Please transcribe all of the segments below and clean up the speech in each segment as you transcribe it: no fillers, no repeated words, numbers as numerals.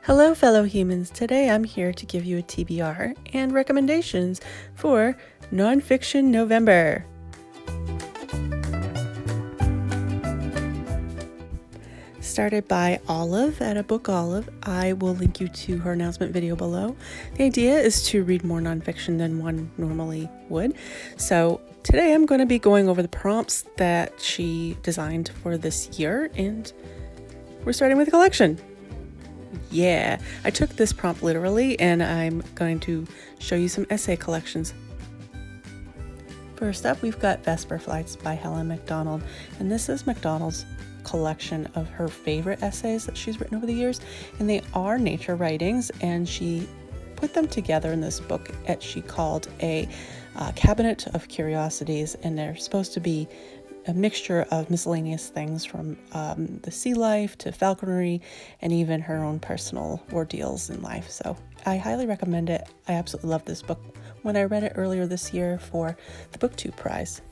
Hello, fellow humans. Today I'm here to give you a TBR and recommendations for Nonfiction November. Started by Olive at a Book Olive. I will link you to her announcement video below. The idea is to read more nonfiction than one normally would. So today I'm going to be going over the prompts that she designed for this year, and we're starting with a collection. Yeah, I took this prompt literally, and I'm going to show you some essay collections. First up, we've got Vesper Flights by Helen MacDonald, and this is MacDonald's collection of her favorite essays that she's written over the years, and they are nature writings, and she put them together in this book that she called a cabinet of curiosities, and they're supposed to be a mixture of miscellaneous things from the sea life to falconry and even her own personal ordeals in life. So I highly recommend it. I absolutely love this book when I read it earlier this year for the BookTube prize.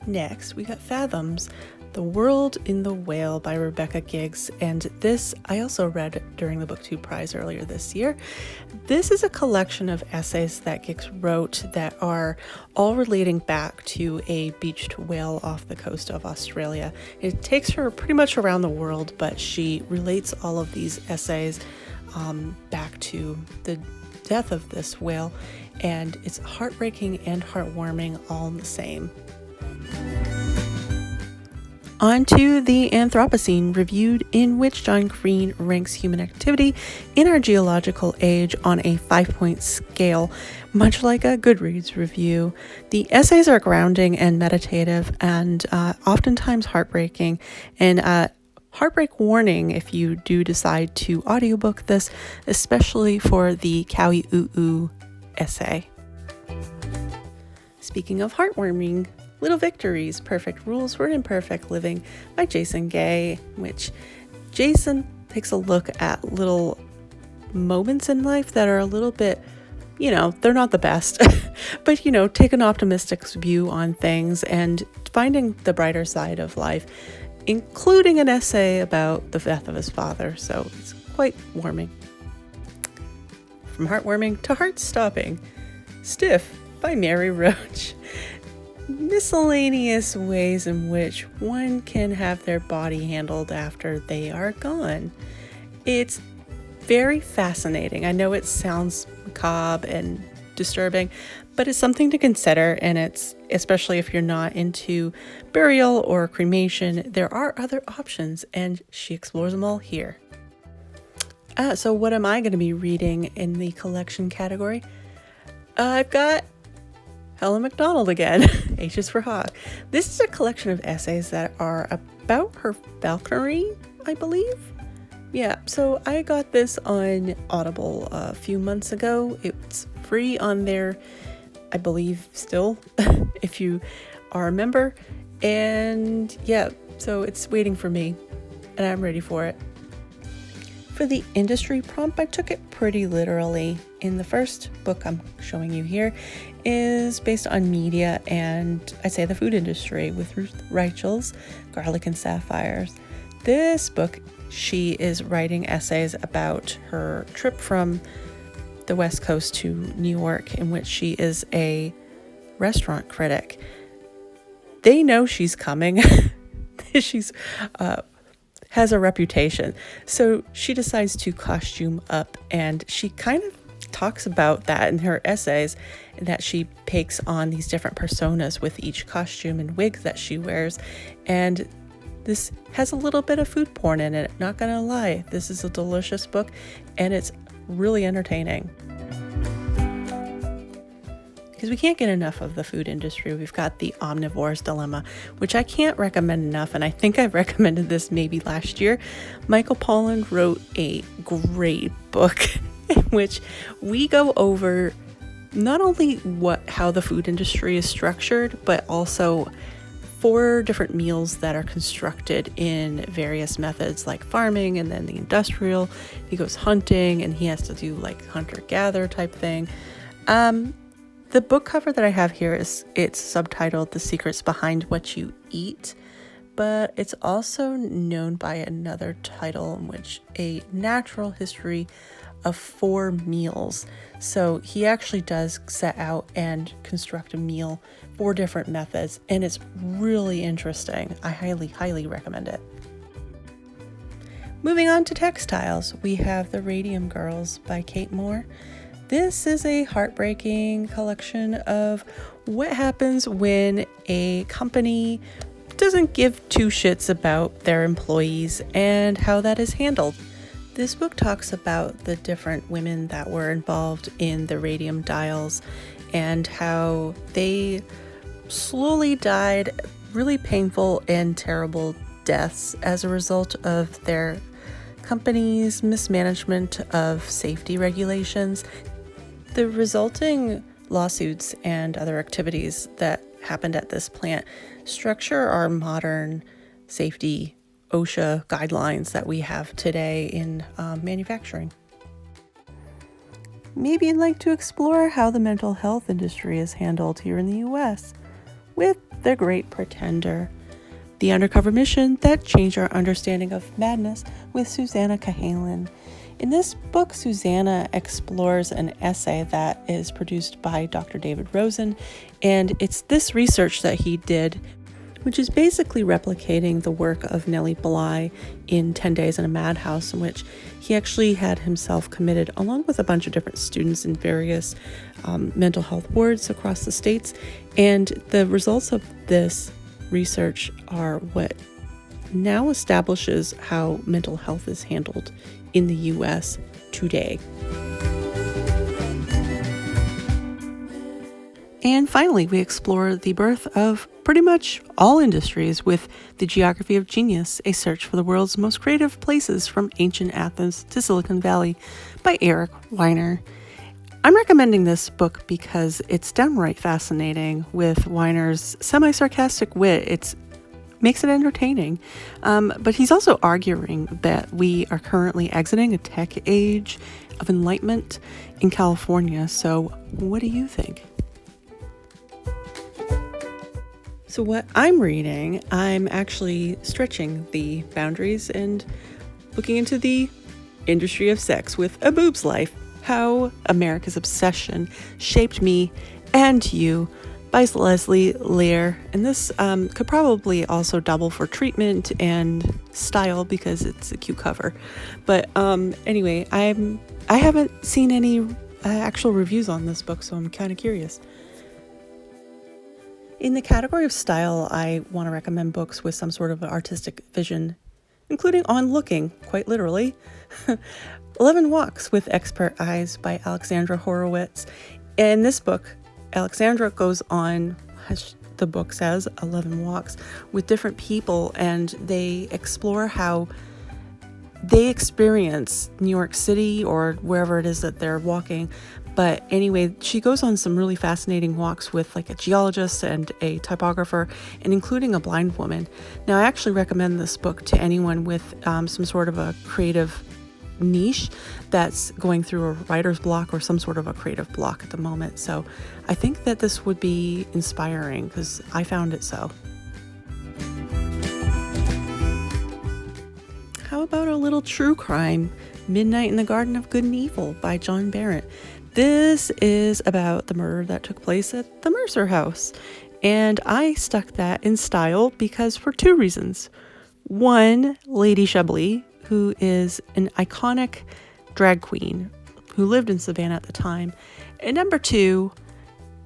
Next, we got Fathoms, The World in the Whale by Rebecca Giggs, and this I also read during the BookTube prize earlier this year. This is a collection of essays that Giggs wrote that are all relating back to a beached whale off the coast of Australia. It takes her pretty much around the world, but she relates all of these essays back to the death of this whale, and it's heartbreaking and heartwarming all in the same. On to the Anthropocene, reviewed, in which Judson Crane ranks human activity in our geological age on a 5-point scale, much like a Goodreads review. The essays are grounding and meditative and oftentimes heartbreaking, and heartbreak warning if you do decide to audiobook this, especially for the Cowie Oo essay. Speaking of heartwarming, Little Victories, Perfect Rules for Imperfect Living by Jason Gay, which Jason takes a look at little moments in life that are a little bit, they're not the best, but, take an optimistic view on things and finding the brighter side of life, including an essay about the death of his father. So it's quite warming. From heartwarming to heart-stopping, Stiff by Mary Roach. Miscellaneous ways in which one can have their body handled after they are gone. It's very fascinating. I know it sounds macabre and disturbing, but it's something to consider, and it's especially if you're not into burial or cremation, there are other options, and she explores them all here. So what am I going to be reading in the collection category? I've got Helen MacDonald again, H is for Hawk. This is a collection of essays that are about her falconry, I believe. Yeah, so I got this on Audible a few months ago. It's free on there, I believe, still, if you are a member. And yeah, so it's waiting for me, and I'm ready for it. For the industry prompt, I took it pretty literally. In the first book I'm showing you here is based on media and I'd say the food industry with Ruth Reichel's Garlic and Sapphires. This book, she is writing essays about her trip from the West Coast to New York, in which she is a restaurant critic. They know she's coming. She's has a reputation. So she decides to costume up, and she kind of talks about that in her essays, that she takes on these different personas with each costume and wig that she wears. And this has a little bit of food porn in it, not gonna lie. This is a delicious book, and it's really entertaining. Because we can't get enough of the food industry. We've got The Omnivore's Dilemma, which I can't recommend enough, and I think I've recommended this maybe last year. Michael Pollan wrote a great book in which we go over not only how the food industry is structured, but also 4 different meals that are constructed in various methods like farming and then the industrial. He goes hunting and he has to do like hunter-gatherer type thing. The book cover that I have here it's subtitled The Secrets Behind What You Eat but it's also known by another title, in which a natural history of 4 meals. So he actually does set out and construct a meal, 4 different methods, and it's really interesting. I highly recommend it. Moving on to textiles, we have The Radium Girls by Kate Moore. This is a heartbreaking collection of what happens when a company doesn't give 2 shits about their employees and how that is handled. This book talks about the different women that were involved in the radium dials and how they slowly died really painful and terrible deaths as a result of their company's mismanagement of safety regulations. The resulting lawsuits and other activities that happened at this plant structure our modern safety OSHA guidelines that we have today in manufacturing. Maybe you'd like to explore how the mental health industry is handled here in the US with The Great Pretender, the undercover mission that changed our understanding of madness, with Susanna Cahalan. In this book, Susanna explores an essay that is produced by Dr. David Rosen, and it's this research that he did, which is basically replicating the work of Nellie Bly in 10 Days in a Madhouse, in which he actually had himself committed along with a bunch of different students in various mental health wards across the states. And the results of this research are what now establishes how mental health is handled in the US today. And finally, we explore the birth of pretty much all industries with The Geography of Genius, a search for the world's most creative places from ancient Athens to Silicon Valley by Eric Weiner. I'm recommending this book because it's downright fascinating with Weiner's semi-sarcastic wit. It makes it entertaining. But he's also arguing that we are currently exiting a tech age of enlightenment in California. So what do you think? So what I'm reading, I'm actually stretching the boundaries and looking into the industry of sex with A Boob's Life, How America's Obsession Shaped Me and You by Leslie Lear. And this could probably also double for treatment and style because it's a cute cover. But anyway, I haven't seen any actual reviews on this book, so I'm kind of curious. In the category of style, I want to recommend books with some sort of artistic vision, including On Looking, quite literally, 11 Walks with Expert Eyes by Alexandra Horowitz. In this book, Alexandra goes on, as the book says, 11 walks with different people, and they explore how they experience New York City or wherever it is that they're walking. But anyway, she goes on some really fascinating walks with like a geologist and a typographer, and including a blind woman. Now, I actually recommend this book to anyone with some sort of a creative niche that's going through a writer's block or some sort of a creative block at the moment. So I think that this would be inspiring because I found it so. How about a little true crime? Midnight in the Garden of Good and Evil by John Barrett. This is about the murder that took place at the Mercer House. And I stuck that in style because for 2 reasons. One, Lady Chablis, who is an iconic drag queen who lived in Savannah at the time. And number 2,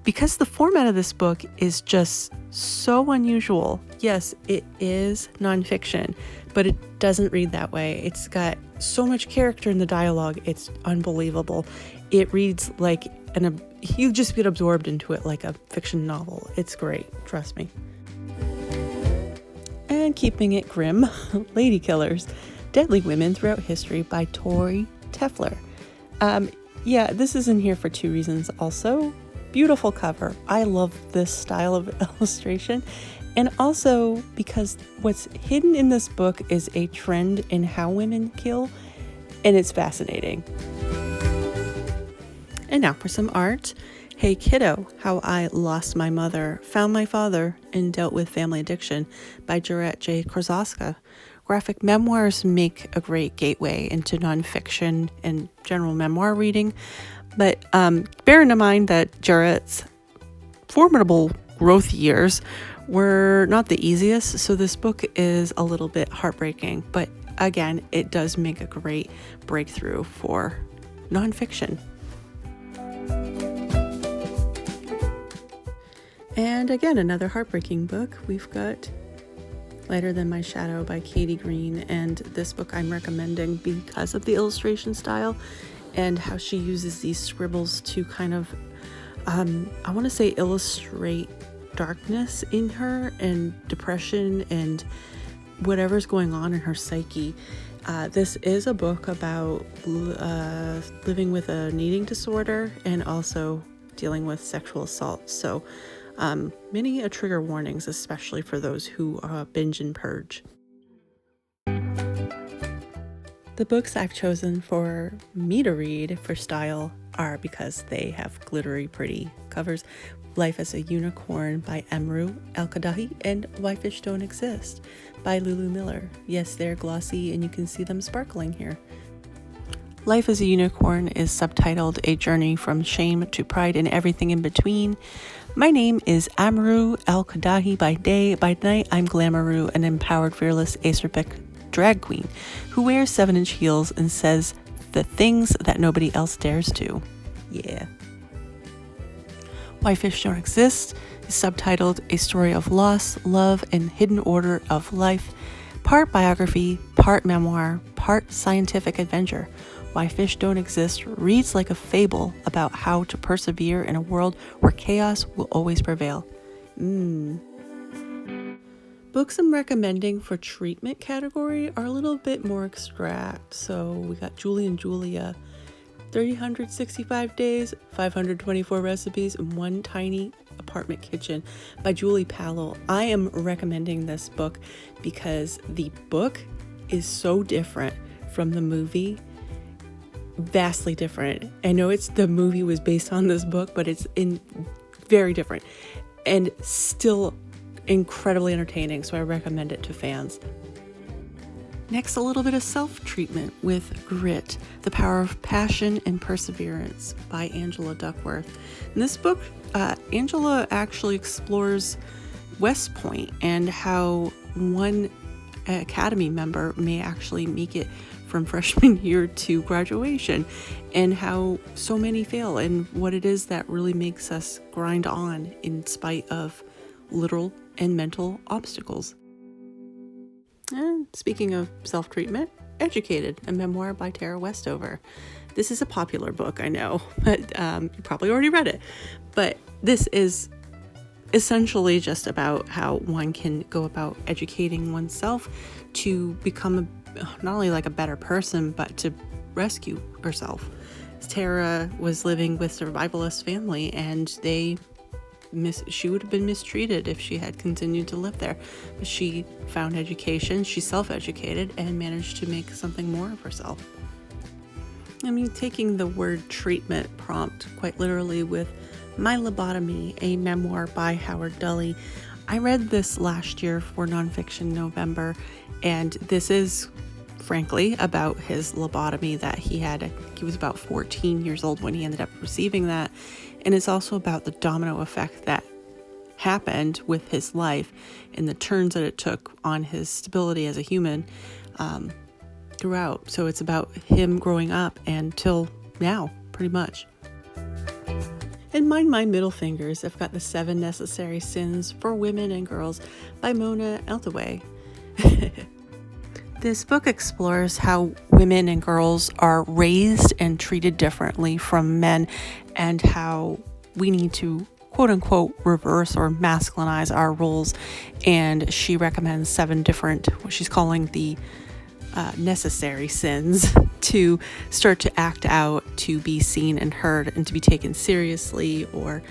because the format of this book is just so unusual. Yes, it is nonfiction, but it doesn't read that way. It's got so much character in the dialogue. It's unbelievable. It reads like you just get absorbed into it like a fiction novel. It's great. Trust me. And keeping it grim, Lady Killers, Deadly Women Throughout History by Tori Tefler. This is in here for 2 reasons also. Beautiful cover. I love this style of illustration. And also because what's hidden in this book is a trend in how women kill, and it's fascinating. And now for some art. Hey Kiddo, How I Lost My Mother, Found My Father, and Dealt with Family Addiction by Jarrett J. Korzoska. Graphic memoirs make a great gateway into nonfiction and general memoir reading, but bear in mind that Jarrett's formidable growth years were not the easiest, so this book is a little bit heartbreaking, but again, it does make a great breakthrough for nonfiction. And again, another heartbreaking book. We've got Lighter Than My Shadow by Katie Green, and this book I'm recommending because of the illustration style and how she uses these scribbles to kind of, I want to say, illustrate darkness in her and depression and whatever's going on in her psyche. This is a book about living with an eating disorder and also dealing with sexual assault. So many trigger warnings, especially for those who binge and purge. The books I've chosen for me to read for style are, because they have glittery, pretty covers, Life as a Unicorn by Emru El-Kadahi and Why Fish Don't Exist by Lulu Miller. Yes, they're glossy and you can see them sparkling here. Life as a Unicorn is subtitled A Journey from Shame to Pride and Everything in Between. My name is Amru El-Kadahi by day. By night, I'm Glamouroo, an empowered, fearless acerbic drag queen who wears 7-inch heels and says the things that nobody else dares to. Yeah. Why Fish Don't Exist is subtitled A Story of Loss, Love, and Hidden Order of Life. Part biography, part memoir, part scientific adventure. Why Fish Don't Exist reads like a fable about how to persevere in a world where chaos will always prevail. Books I'm recommending for treatment category are a little bit more abstract. So we got Julie and Julia, 365 Days, 524 Recipes, and One Tiny Apartment Kitchen by Julie Pallel. I am recommending this book because the book is so different from the movie. Vastly different. I know the movie was based on this book, but it's very different and still incredibly entertaining, so I recommend it to fans. Next, a little bit of self-treatment with Grit, The Power of Passion and Perseverance by Angela Duckworth. In this book, Angela actually explores West Point and how one Academy member may actually make it from freshman year to graduation, and how so many fail, and what it is that really makes us grind on in spite of literal and mental obstacles. And speaking of self-treatment, Educated, a memoir by Tara Westover. This is a popular book, I know, but you probably already read it. But this is essentially just about how one can go about educating oneself to become not only like a better person, but to rescue herself. Tara was living with a survivalist family, and she would have been mistreated if she had continued to live there. But she found education, she self-educated, and managed to make something more of herself. I mean, taking the word treatment prompt quite literally with My Lobotomy, a memoir by Howard Dully. I read this last year for Nonfiction November, and this is frankly about his lobotomy that he had. He was about 14 years old when he ended up receiving that. And it's also about the domino effect that happened with his life and the turns that it took on his stability as a human throughout. So it's about him growing up until now, pretty much. And mind my middle fingers, I've got The 7 Necessary Sins for Women and Girls by Mona Elthaway. This book explores how women and girls are raised and treated differently from men, and how we need to quote unquote reverse or masculinize our roles. And she recommends 7 different, what she's calling the necessary sins, to start to act out, to be seen and heard, and to be taken seriously, or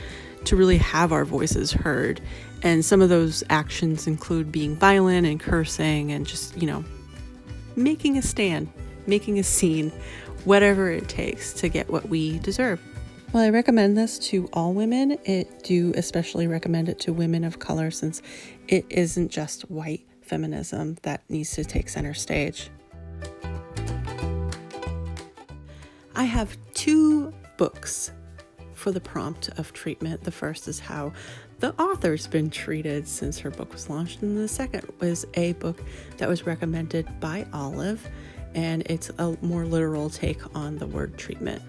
to really have our voices heard. And some of those actions include being violent and cursing and just, making a stand, making a scene, whatever it takes to get what we deserve. Well, I recommend this to all women. It do especially recommend it to women of color since it isn't just white feminism that needs to take center stage. I have 2 books for the prompt of treatment. The first is how the author's been treated since her book was launched, and the second was a book that was recommended by Olive, and it's a more literal take on the word treatment.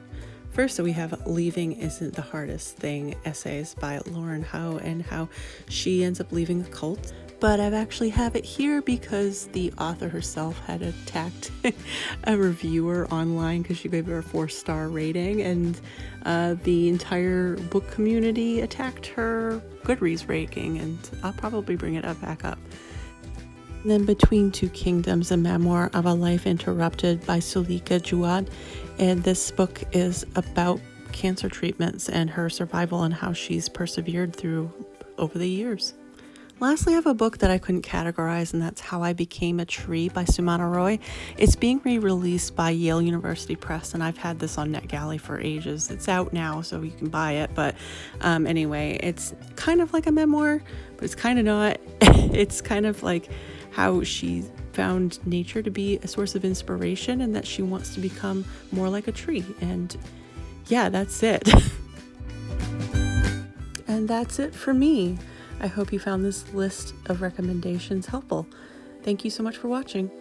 First, we have Leaving Isn't the Hardest Thing, essays by Lauren Ho, and how she ends up leaving a cult. But I've actually have it here because the author herself had attacked a reviewer online because she gave her a 4-star rating, and the entire book community attacked her Goodreads ranking, and I'll probably bring it back up. And then Between Two Kingdoms, a memoir of a life interrupted by Sulika Jawad. And this book is about cancer treatments and her survival and how she's persevered through over the years. Lastly, I have a book that I couldn't categorize, and that's How I Became a Tree by Sumana Roy. It's being re-released by Yale University Press, and I've had this on NetGalley for ages. It's out now, so you can buy it, but anyway, it's kind of like a memoir, but it's kind of not. It's kind of like how she found nature to be a source of inspiration and that she wants to become more like a tree. And yeah, that's it. And that's it for me. I hope you found this list of recommendations helpful. Thank you so much for watching.